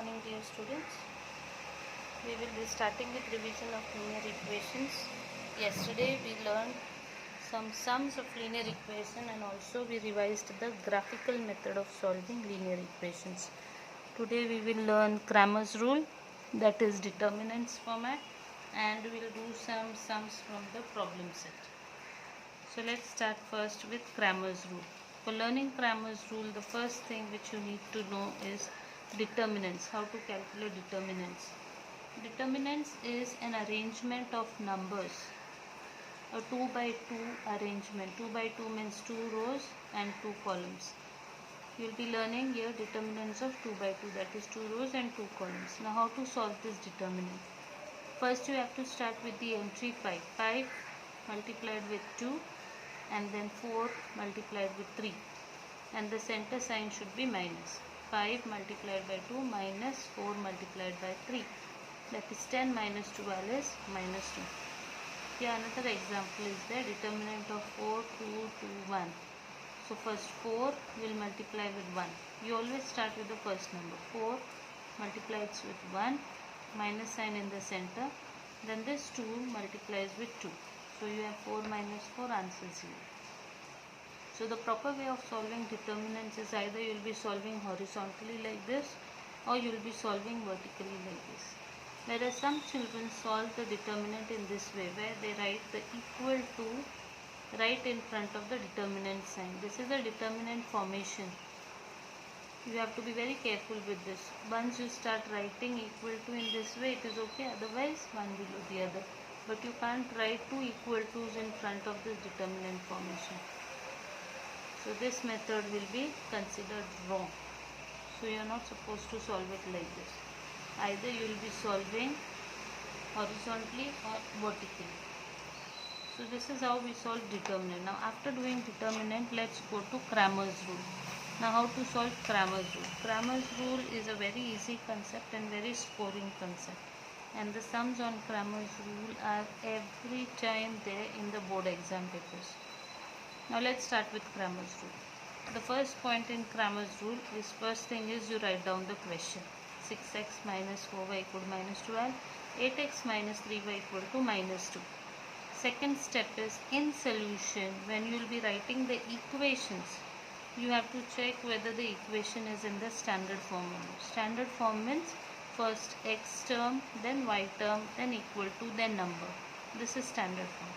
morning, dear students. We will be starting with revision of linear equations. Yesterday we learned some sums of linear equation and also we revised the graphical method of solving linear equations. Today we will learn Cramer's rule, that is determinants format, and we will do some sums from the problem set. So let's start first with Cramer's rule. For learning Cramer's rule, the first thing which you need to know is determinants, how to calculate determinants. Determinants is an arrangement of numbers, a 2 by 2 arrangement. 2 by 2 means 2 rows and 2 columns. You will be learning here determinants of 2 by 2, that is 2 rows and 2 columns. Now how to solve this determinant? First you have to start with the entry 5. 5 multiplied with 2 and then 4 multiplied with 3, and the center sign should be minus. 5 multiplied by 2 minus 4 multiplied by 3, that is 10 minus 12 is minus 2. Here another example is there, determinant of 4, 2, 2, 1. So first 4 will multiply with 1. You always start with the first number. 4 multiplies with 1, minus sign in the center, then this 2 multiplies with 2. So you have 4 minus 4, answer 0. So the proper way of solving determinants is either you will be solving horizontally like this or you will be solving vertically like this. Whereas some children solve the determinant in this way, where they write the equal to right in front of the determinant sign. This is a determinant formation. You have to be very careful with this. Once you start writing equal to in this way, it is okay, otherwise one below the other. But you can't write two equal to's in front of this determinant formation. So this method will be considered wrong. So you are not supposed to solve it like this. Either you will be solving horizontally or vertically. So this is how we solve determinant. Now after doing determinant, let's go to Cramer's rule. Now how to solve Cramer's rule? Cramer's rule is a very easy concept and very scoring concept. And the sums on Cramer's rule are every time there in the board exam papers. Now let's start with Cramer's rule. The first point in Cramer's rule is, first thing is you write down the question. 6x minus 4y equal to minus 12, 8x minus 3y equal to minus 2. Second step is, in solution, when you will be writing the equations, you have to check whether the equation is in the standard form or not. Standard form means first x term, then y term, then equal to, then number. This is standard form.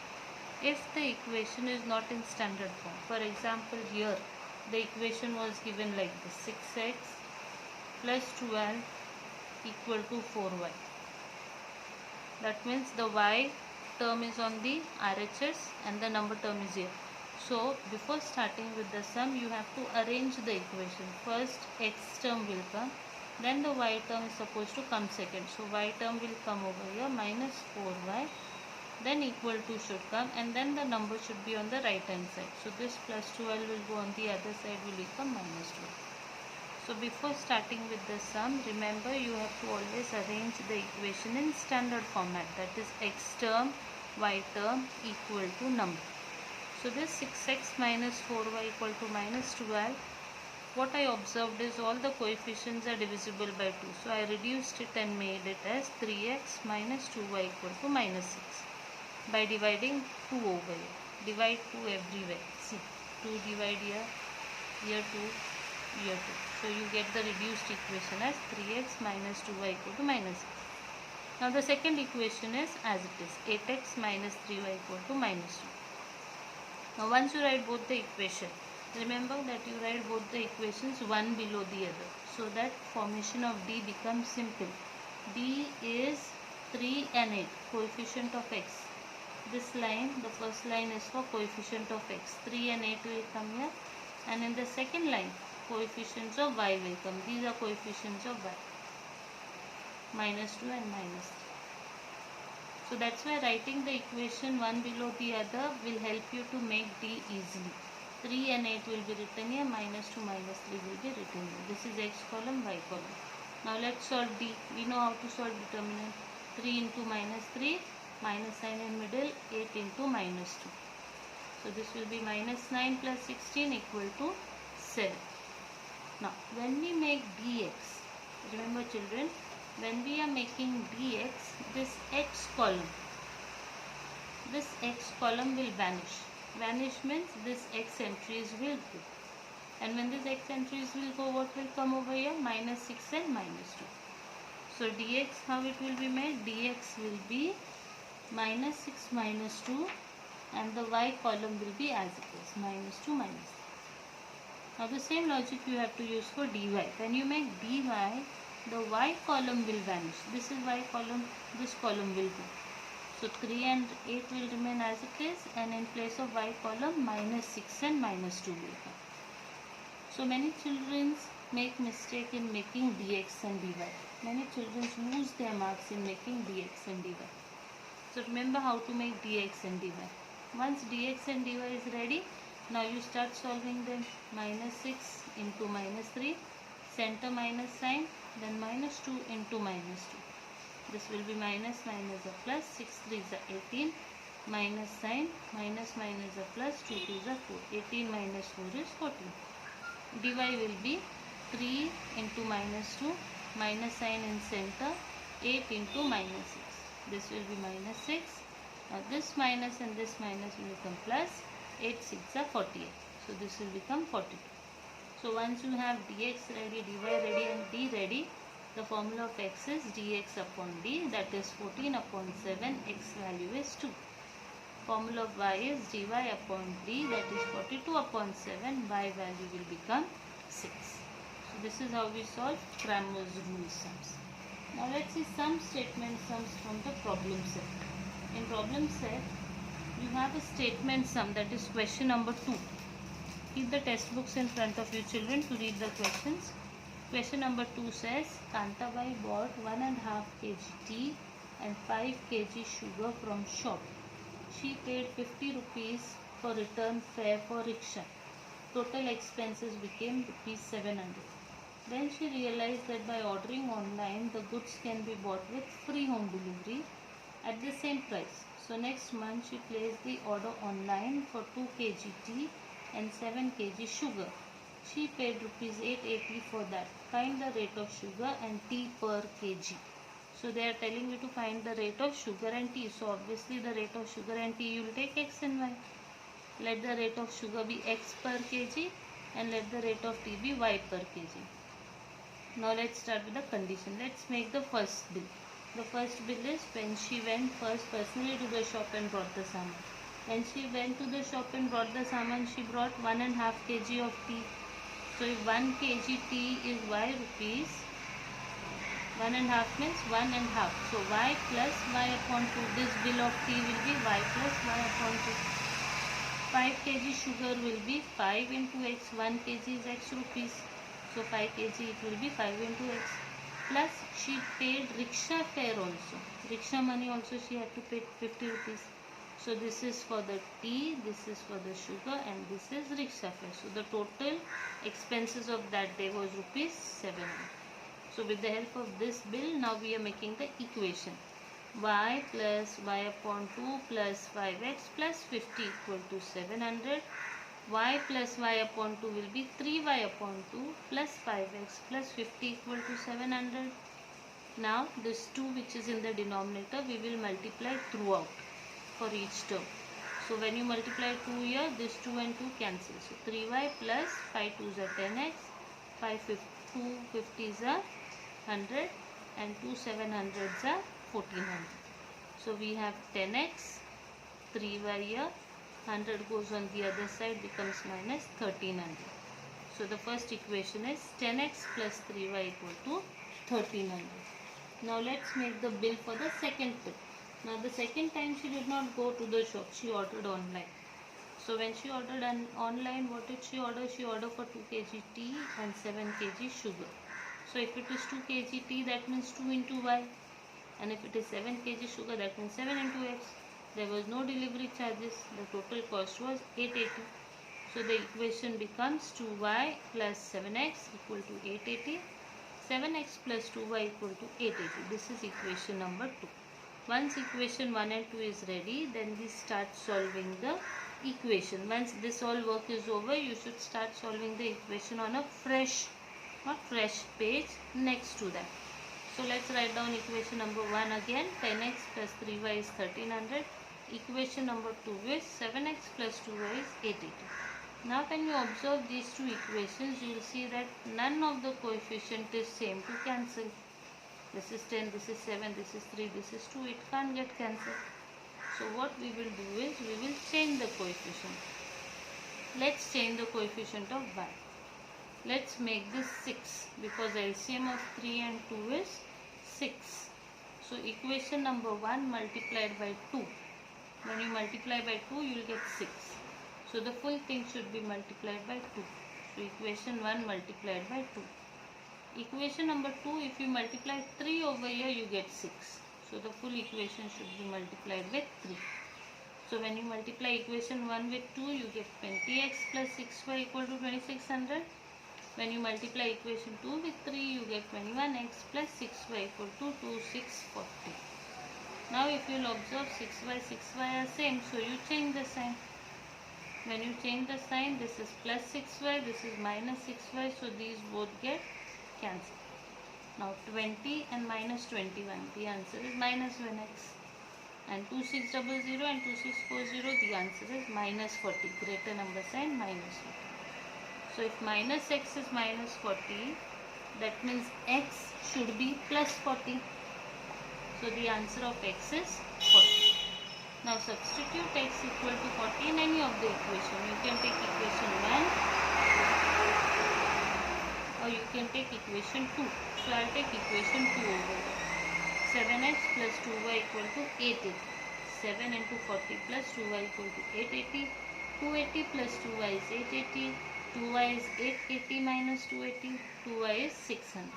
If the equation is not in standard form, for example here the equation was given like this, 6x plus 12 equal to 4y. That means the y term is on the RHS and the number term is here. So before starting with the sum, you have to arrange the equation. First x term will come, then the y term is supposed to come second. So y term will come over here, minus 4y, then equal to should come, and then the number should be on the right hand side. So this plus 12 will go on the other side, will become minus 12. So before starting with the sum, remember you have to always arrange the equation in standard format, that is x term, y term equal to number. So this 6x minus 4y equal to minus 12, what I observed is all the coefficients are divisible by 2. So I reduced it and made it as 3x minus 2y equal to minus 6 by dividing 2 over here. Divide 2 everywhere. See, 2 divide here, here 2, here 2. So you get the reduced equation as 3x minus 2y equal to minus 6. Now the second equation is as it is, 8x minus 3y equal to minus 2. Now once you write both the equation, remember that you write both the equations one below the other, so that formation of D becomes simple. D is 3 and 8, coefficient of x. This line, the first line is for coefficient of x. 3 and 8 will come here, and in the second line, coefficients of y will come. These are coefficients of y. Minus 2 and minus 3. So that's why writing the equation one below the other will help you to make D easily. 3 and 8 will be written here, minus 2, minus 3 will be written here. This is x column, y column. Now let's solve D. We know how to solve determinant. 3 into minus 3, minus sign in middle, 8 into minus 2. So this will be minus 9 plus 16 equal to 7. Now when we make dx, Remember children, when we are making dx, this x column will vanish. Vanish means this x entries will go. And when this x entries will go, what will come over here? Minus 6 and minus 2. So dx, how it will be made? Dx will be minus 6 minus 2, and the y column will be as it is, minus 2 minus 3. Now the same logic you have to use for dy. When you make dy, the y column will vanish. This is y column, this column will go. So 3 and 8 will remain as it is, and in place of y column, minus 6 and minus 2 will come. So many children make mistake in making dx and dy. Many children lose their marks in making dx and dy. So remember how to make dx and dy. Once dx and dy is ready, now you start solving them. Minus 6 into minus 3, center minus sign, then minus 2 into minus 2. This will be minus minus a plus, 6 3 is a 18, minus sign, minus minus a plus, 2 2 is a 4, 18 minus 4 is 14. Dy will be 3 into minus 2, minus sign in center, 8 into minus 6. This will be minus 6. Now this minus and this minus will become plus, 8 6 are 48. So this will become 42. So once you have dx ready, dy ready and d ready, the formula of x is dx upon d, that is 14 upon 7, x value is 2. Formula of y is dy upon d, that is 42 upon 7, y value will become 6. So this is how we solve Cramer's rule sums. Now let's see some statement sums from the problem set. In problem set, you have a statement sum, that is question number 2. Keep the test books in front of you children to read the questions. Question number 2 says, Kantabai bought 1.5 kg tea and 5 kg sugar from shop. She paid 50 rupees for return fare for rickshaw. Total expenses became rupees 700. Then she realized that by ordering online, the goods can be bought with free home delivery at the same price. So next month she placed the order online for 2 kg tea and 7 kg sugar. She paid rupees 880 for that. Find the rate of sugar and tea per kg. So they are telling you to find the rate of sugar and tea. So obviously the rate of sugar and tea, you will take x and y. Let the rate of sugar be x per kg and let the rate of tea be y per kg. Now let's start with the condition. Let's make the first bill. The first bill is when she went first personally to the shop and brought the saman. When she went to the shop and brought the saman, she brought 1.5 kg of tea. So if 1 kg tea is y rupees, 1.5 means 1.5. So y plus y upon 2. This bill of tea will be y plus y upon 2. 5 kg sugar will be 5 into x. 1 kg is x rupees. So 5 kg it will be 5 into x. Plus she paid rickshaw fare also. Rickshaw money also she had to pay 50 rupees. So this is for the tea, this is for the sugar, and this is rickshaw fare. So the total expenses of that day was rupees 700. So with the help of this bill, now we are making the equation. Y plus y upon 2 plus 5x plus 50 equal to 700. Y plus y upon 2 will be 3y upon 2 plus 5x plus 50 equal to 700. Now this 2 which is in the denominator, we will multiply throughout for each term. So when you multiply 2 here, this 2 and 2 cancel. So 3y plus 5 2s are 10x, 2 50s are 100 and 2 700s are 1400. So we have 10x, 3y here, 100 goes on the other side, becomes minus 1300. So the first equation is 10x plus 3y equal to 1300. Now let's make the bill for the second trip. Now the second time she did not go to the shop, she ordered online. So when she ordered online, what did she order? She ordered for 2 kg tea and 7 kg sugar. So if it is 2 kg tea, that means 2 into y. And if it is 7 kg sugar, that means 7 into x. There was no delivery charges. The total cost was 880. So the equation becomes 2y plus 7x equal to 880. 7x plus 2y equal to 880. This is equation number 2. Once equation 1 and 2 is ready, then we start solving the equation. Once this all work is over, you should start solving the equation on a fresh or fresh page next to that. So let's write down equation number 1 again. 10x plus 3y is 1300. Equation number 2 is 7x plus 2y is 880. Now when you observe these two equations, you will see that none of the coefficient is same to cancel. This is 10, this is 7, this is 3, this is 2. It can't get cancelled. So what we will do is we will change the coefficient. Let's change the coefficient of y. Let's make this 6 because LCM of 3 and 2 is 6. So equation number 1 multiplied by 2. When you multiply by 2, you will get 6. So the full thing should be multiplied by 2. So equation 1 multiplied by 2. Equation number 2, if you multiply 3 over here, you get 6. So the full equation should be multiplied with 3. So when you multiply equation 1 with 2, you get 20x plus 6y equal to 2600. When you multiply equation 2 with 3, you get 21x plus 6y equal to 2640. Now if you will observe 6y are same, so you change the sign. When you change the sign, this is plus 6y, this is minus 6y, so these both get cancelled. Now 20 and minus 21, the answer is minus 1x. And 2600 and 2640, the answer is minus 40. Greater number sign minus 40. So if minus x is minus 40, that means x should be plus 40. So the answer of x is 40. Now substitute x equal to 40 in any of the equation. You can take equation 1 or you can take equation 2. So I will take equation 2 over here. 7x plus 2y equal to 880. 7 into 40 plus 2y equal to 880. 280 plus 2y is 880. 2y is 880 minus 280. 2y is 600.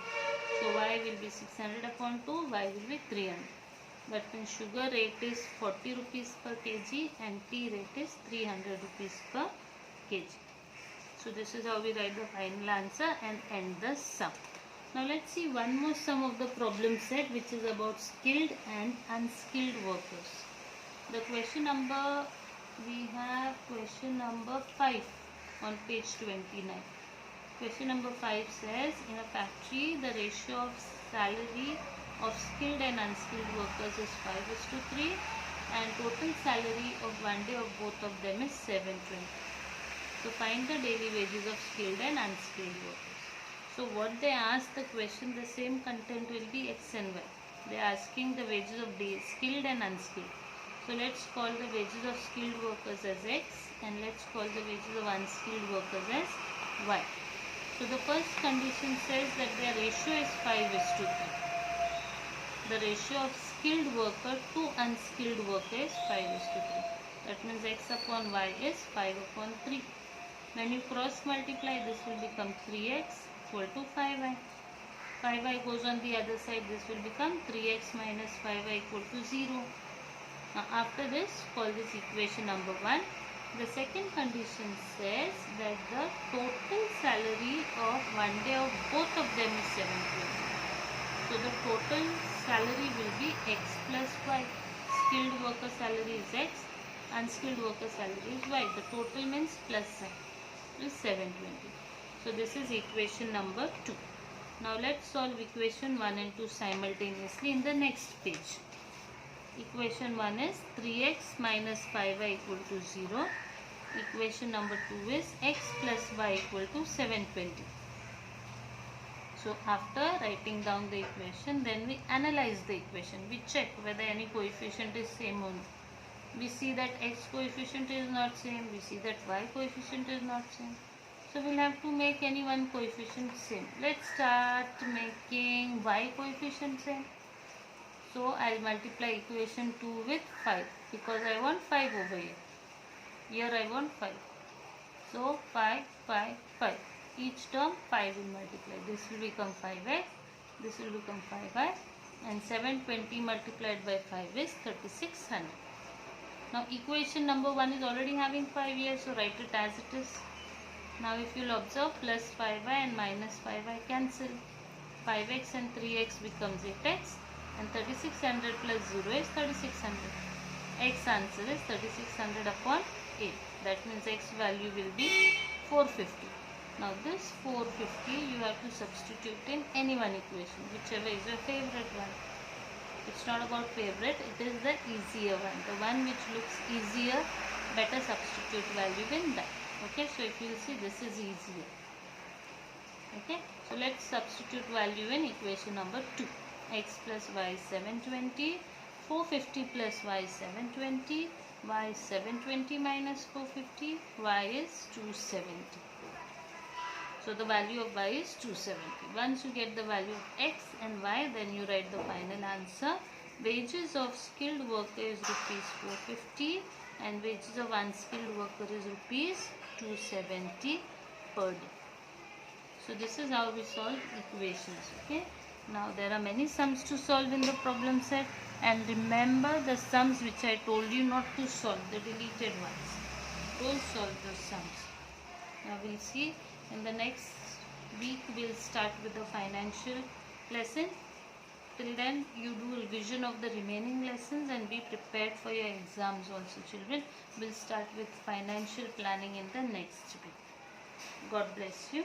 So y will be 600 upon 2. Y will be 300. That means sugar rate is 40 rupees per kg and tea rate is 300 rupees per kg. So this is how we write the final answer and end the sum. Now let's see one more sum of the problem set, which is about skilled and unskilled workers. The question number, we have question number 5 on page 29. Question number 5 says, in a factory, the ratio of salary of skilled and unskilled workers is 5:3 and total salary of one day of both of them is 720. So find the daily wages of skilled and unskilled workers. So what they ask the question, the same content will be x and y. They are asking the wages of skilled and unskilled. So let's call the wages of skilled workers as x and let's call the wages of unskilled workers as y. So the first condition says that their ratio is 5:3. The ratio of skilled worker to unskilled worker is 5:3. That means x upon y is 5 upon 3. When you cross multiply, this will become 3x equal to 5y. 5y goes on the other side, this will become 3x minus 5y equal to 0. Now after this, call this equation number 1. The second condition says that the total salary of one day of both of them is 720. So the total salary will be x plus y. Skilled worker salary is x, unskilled worker salary is y. The total means plus sign is 720. So this is equation number 2. Now let's solve equation 1 and 2 simultaneously in the next page. Equation 1 is 3x minus 5y equal to 0. Equation number 2 is x plus y equal to 720. So after writing down the equation, then we analyze the equation. We check whether any coefficient is same or not. We see that x coefficient is not same. We see that y coefficient is not same. So we'll have to make any one coefficient same. Let's start making y coefficient same. So I'll multiply equation 2 with 5 because I want 5 over here. Here I want 5. So 5, 5, 5. Each term 5 will multiply. This will become 5x. This will become 5y. And 720 multiplied by 5 is 3600. Now equation number 1 is already having 5 here. So write it as it is. Now if you will observe, plus 5y and minus 5y cancel. 5x and 3x becomes 8x. And 3600 plus 0 is 3600. X answer is 3600 upon 8. That means x value will be 450. Now this 450 you have to substitute in any one equation, whichever is your favorite one. It's not about favorite, it is the easier one. The one which looks easier, better substitute value in that. Okay, so if you see, this is easier. Okay, so let's substitute value in equation number 2. X plus y is 720, 450 plus y is 720, y is 720 minus 450, y is 270. So the value of y is 270. Once you get the value of x and y, then you write the final answer. Wages of skilled worker is rupees 450 and wages of unskilled worker is rupees 270 per day. So this is how we solve equations. Okay. Now there are many sums to solve in the problem set, and remember the sums which I told you not to solve, the deleted ones. Don't solve those sums. Now we'll see in the next week. We'll start with the financial lesson. Till then you do revision of the remaining lessons and be prepared for your exams also, children. We'll start with financial planning in the next week. God bless you.